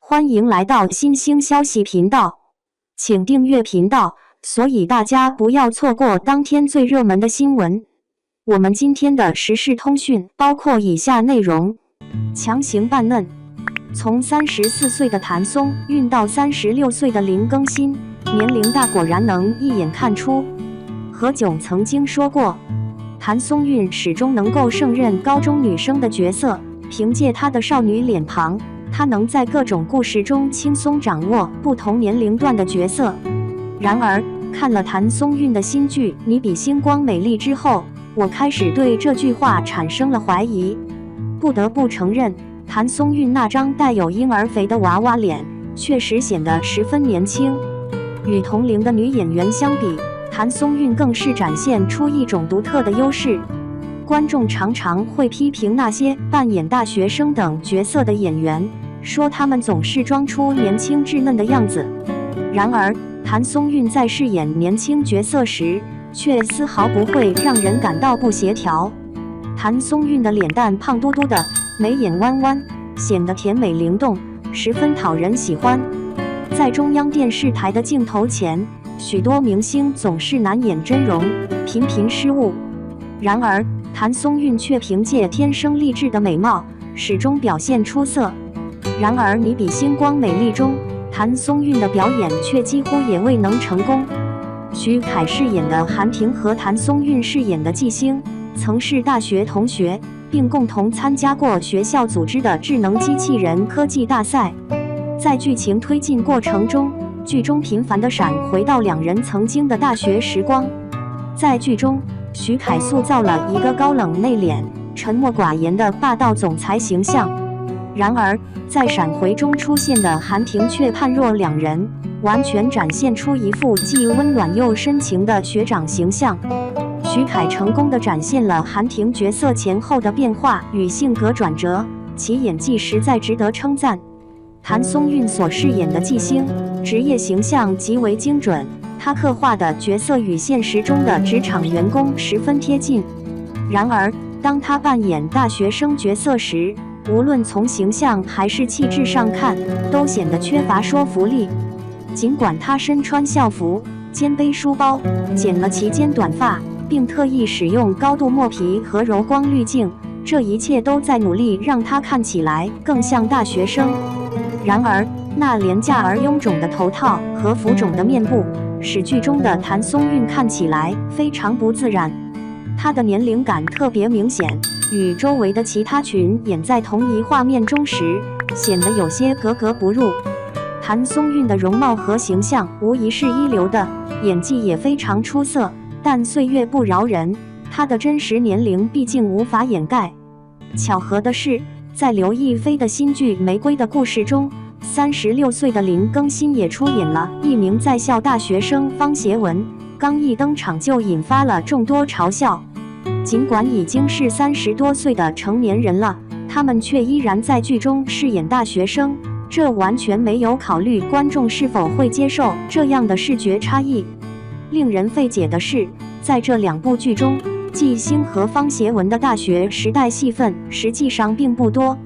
欢迎来到新兴消息频道，请订阅频道，所以大家不要错过当天最热门的新闻。我们今天的时事通讯包括以下内容：强行扮嫩，从34岁的谭松韵到36岁的林更新，年龄大果然能一眼看出。何炅曾经说过，谭松韵始终能够胜任高中女生的角色，凭借她的少女脸庞，她能在各种故事中轻松掌握不同年龄段的角色。然而，看了谭松韵的新剧《你比星光美丽》之后，我开始对这句话产生了怀疑。不得不承认，谭松韵那张带有婴儿肥的娃娃脸，确实显得十分年轻。与同龄的女演员相比，谭松韵更是展现出一种独特的优势。观众常常会批评那些扮演大学生等角色的演员，说他们总是装出年轻稚嫩的样子。然而，谭松韵在饰演年轻角色时，却丝毫不会让人感到不协调。谭松韵的脸蛋胖嘟嘟的，眉眼弯弯，显得甜美灵动，十分讨人喜欢。在中央电视台的镜头前，许多明星总是难掩真容，频频失误。然而，谭松韵却凭借天生丽质的美貌，始终表现出色。然而，你比星光美丽中，谭松韵的表演却几乎也未能成功。徐凯饰演的韩婷和谭松韵饰演的纪星，曾是大学同学，并共同参加过学校组织的智能机器人科技大赛。在剧情推进过程中，剧中频繁地闪回到两人曾经的大学时光。在剧中，徐凯塑造了一个高冷内敛、沉默寡言的霸道总裁形象。然而，在闪回中出现的韩婷却判若两人，完全展现出一副既温暖又深情的学长形象。徐凯成功地展现了韩婷角色前后的变化与性格转折，其演技实在值得称赞。谭松韵所饰演的纪星，职业形象极为精准，她刻画的角色与现实中的职场员工十分贴近。然而，当她扮演大学生角色时，无论从形象还是气质上看，都显得缺乏说服力。尽管她身穿校服，肩背书包，剪了齐肩短发，并特意使用高度墨皮和柔光滤镜，这一切都在努力让她看起来更像大学生。然而，那廉价而臃肿的头套和浮肿的面部，使剧中的谭松韵看起来非常不自然。她的年龄感特别明显，与周围的其他群演在同一画面中时，显得有些格格不入。谭松韵的容貌和形象无疑是一流的，演技也非常出色，但岁月不饶人，她的真实年龄毕竟无法掩盖。巧合的是，在刘亦菲的新剧《玫瑰的故事》中，36岁的林更新也出演了一名在校大学生方协文，刚一登场就引发了众多嘲笑。尽管已经是30多岁的成年人了，他们却依然在剧中饰演大学生，这完全没有考虑观众是否会接受这样的视觉差异。令人费解的是，在这两部剧中，纪星和方协文的大学时代戏份实际上并不多，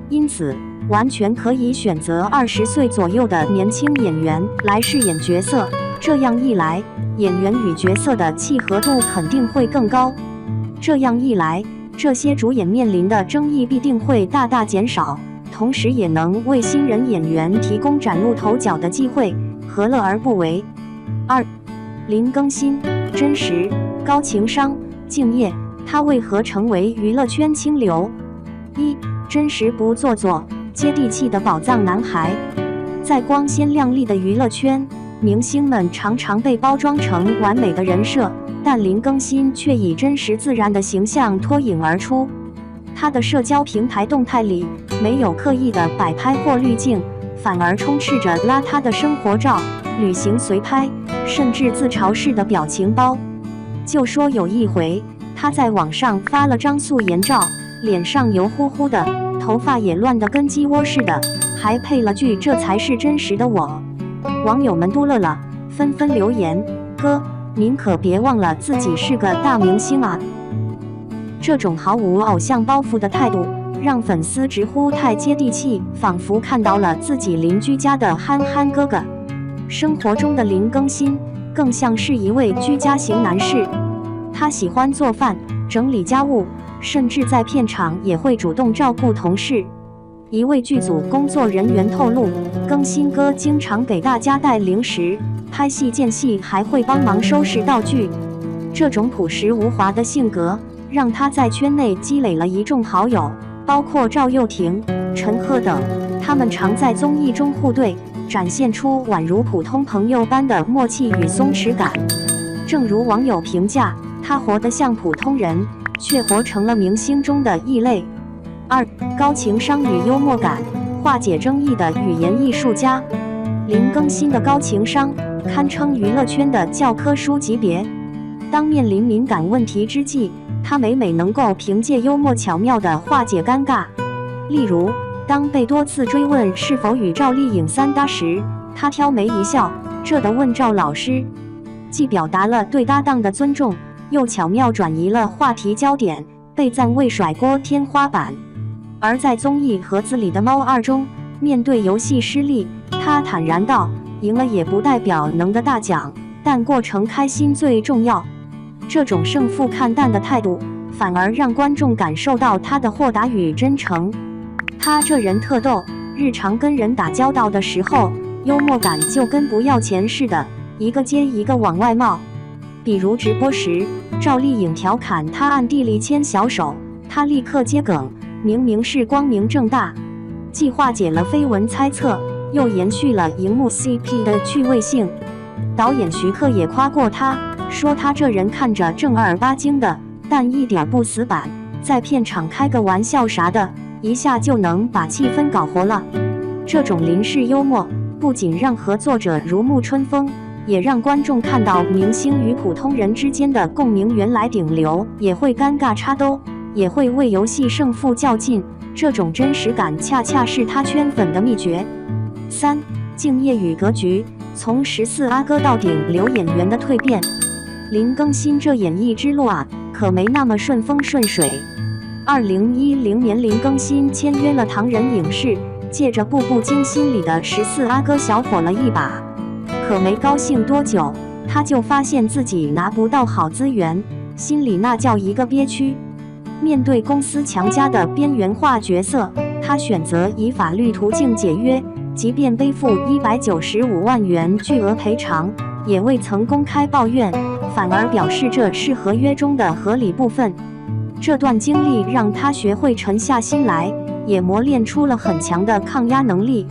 因此完全可以选择20岁左右的年轻演员来饰演角色，这样一来，演员与角色的契合度肯定会更高。这样一来，这些主演面临的争议必定会大大减少，同时也能为新人演员提供崭露头角的机会，何乐而不为？2. 林更新，真实、高情商、敬业，他为何成为娱乐圈清流？1. 真实不做作，接地气的宝藏男孩。在光鲜亮丽的娱乐圈，明星们常常被包装成完美的人设，但林更新却以真实自然的形象脱颖而出。他的社交平台动态里没有刻意的摆拍或滤镜，反而充斥着邋遢的生活照、旅行随拍，甚至自嘲式的表情包。就说有一回，他在网上发了张素颜照，脸上油乎乎的，头发也乱得跟鸡窝似的，还配了句“这才是真实的我”。网友们都乐了，纷纷留言：“哥，您可别忘了自己是个大明星啊！”这种毫无偶像包袱的态度，让粉丝直呼太接地气，仿佛看到了自己邻居家的憨憨哥哥。生活中的林更新更像是一位居家型男士，他喜欢做饭、整理家务，甚至在片场也会主动照顾同事。一位剧组工作人员透露，更新哥经常给大家带零食，拍戏间隙还会帮忙收拾道具。这种朴实无华的性格，让他在圈内积累了一众好友，包括赵又廷、陈赫等。他们常在综艺中互怼，展现出宛如普通朋友般的默契与松弛感。正如网友评价，他活得像普通人，却活成了明星中的异类。2. 高情商与幽默感，化解争议的语言艺术家。林更新的高情商堪称娱乐圈的教科书级别。当面临敏感问题之际，他每能够凭借幽默巧妙地化解尴尬。例如，当被多次追问是否与赵丽颖三搭时，他挑眉一笑，这的问赵老师，既表达了对搭档的尊重，又巧妙转移了话题焦点，被赞为甩锅天花板。而在综艺《盒子里的猫2》中，面对游戏失利，他坦然道：“赢了也不代表能得大奖，但过程开心最重要。”这种胜负看淡的态度，反而让观众感受到他的豁达与真诚。他这人特逗，日常跟人打交道的时候，幽默感就跟不要钱似的，一个接一个往外冒。比如直播时，赵丽颖调侃他暗地里牵小手，他立刻接梗，明明是光明正大，既化解了绯闻猜测，又延续了荧幕 CP 的趣味性。导演徐克也夸过他，说他这人看着正儿八经的，但一点不死板，在片场开个玩笑啥的，一下就能把气氛搞活了。这种林式幽默，不仅让合作者如沐春风，也让观众看到明星与普通人之间的共鸣。原来顶流也会尴尬插兜，也会为游戏胜负较劲，这种真实感恰恰是他圈粉的秘诀。3. 敬业与格局，从14阿哥到顶流演员的蜕变。林更新这演艺之路啊，可没那么顺风顺水。2010年，林更新签约了唐人影视，借着《步步惊心》里的14阿哥小火了一把。可没高兴多久，他就发现自己拿不到好资源，心里那叫一个憋屈。面对公司强加的边缘化角色，他选择以法律途径解约，即便背负195万元巨额赔偿，也未曾公开抱怨，反而表示这是合约中的合理部分。这段经历让他学会沉下心来，也磨练出了很强的抗压能力。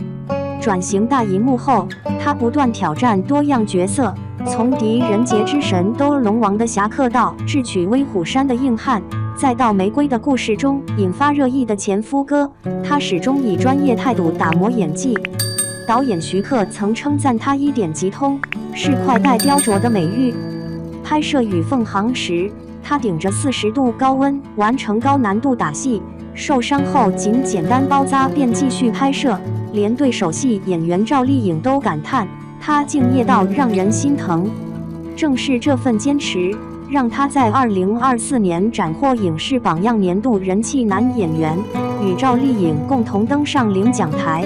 转型大荧幕后，他不断挑战多样角色，从狄仁杰之神都龙王的侠客到智取威虎山的硬汉，再到玫瑰的故事中引发热议的前夫哥，他始终以专业态度打磨演技。导演徐克曾称赞他一点即通，是块带雕琢的美玉。拍摄《与凤航》时，他顶着40度高温完成高难度打戏，受伤后仅简单包扎便继续拍摄，连对手戏演员赵丽颖都感叹他敬业到让人心疼。正是这份坚持，让他在2024年斩获影视榜样年度人气男演员，与赵丽颖共同登上领奖台。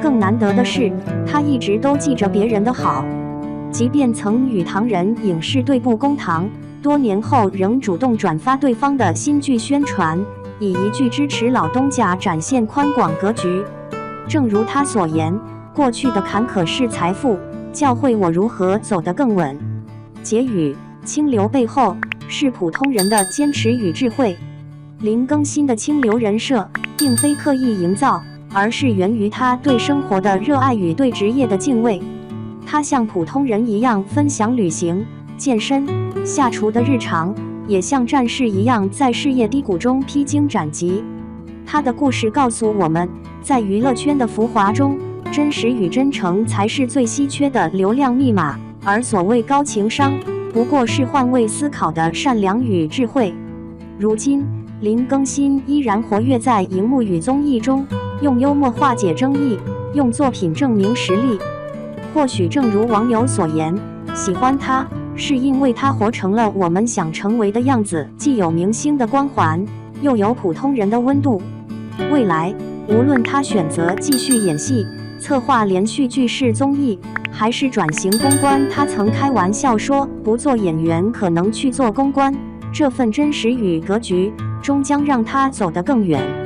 更难得的是，他一直都记着别人的好，即便曾与唐人影视对簿公堂，多年后仍主动转发对方的新剧宣传，以一句支持老东家展现宽广格局。正如他所言，过去的坎坷是财富，教会我如何走得更稳。结语：清流背后是普通人的坚持与智慧。林更新的清流人设并非刻意营造，而是源于他对生活的热爱与对职业的敬畏。他像普通人一样分享旅行、健身、下厨的日常，也像战士一样在事业低谷中披荆斩棘。他的故事告诉我们，在娱乐圈的浮华中，真实与真诚才是最稀缺的流量密码，而所谓高情商，不过是换位思考的善良与智慧。如今，林更新依然活跃在荧幕与综艺中，用幽默化解争议，用作品证明实力。或许正如网友所言，喜欢他，是因为他活成了我们想成为的样子，既有明星的光环，又有普通人的温度。未来，无论他选择继续演戏、策划连续剧式综艺，还是转型公关，他曾开玩笑说，不做演员可能去做公关。这份真实与格局，终将让他走得更远。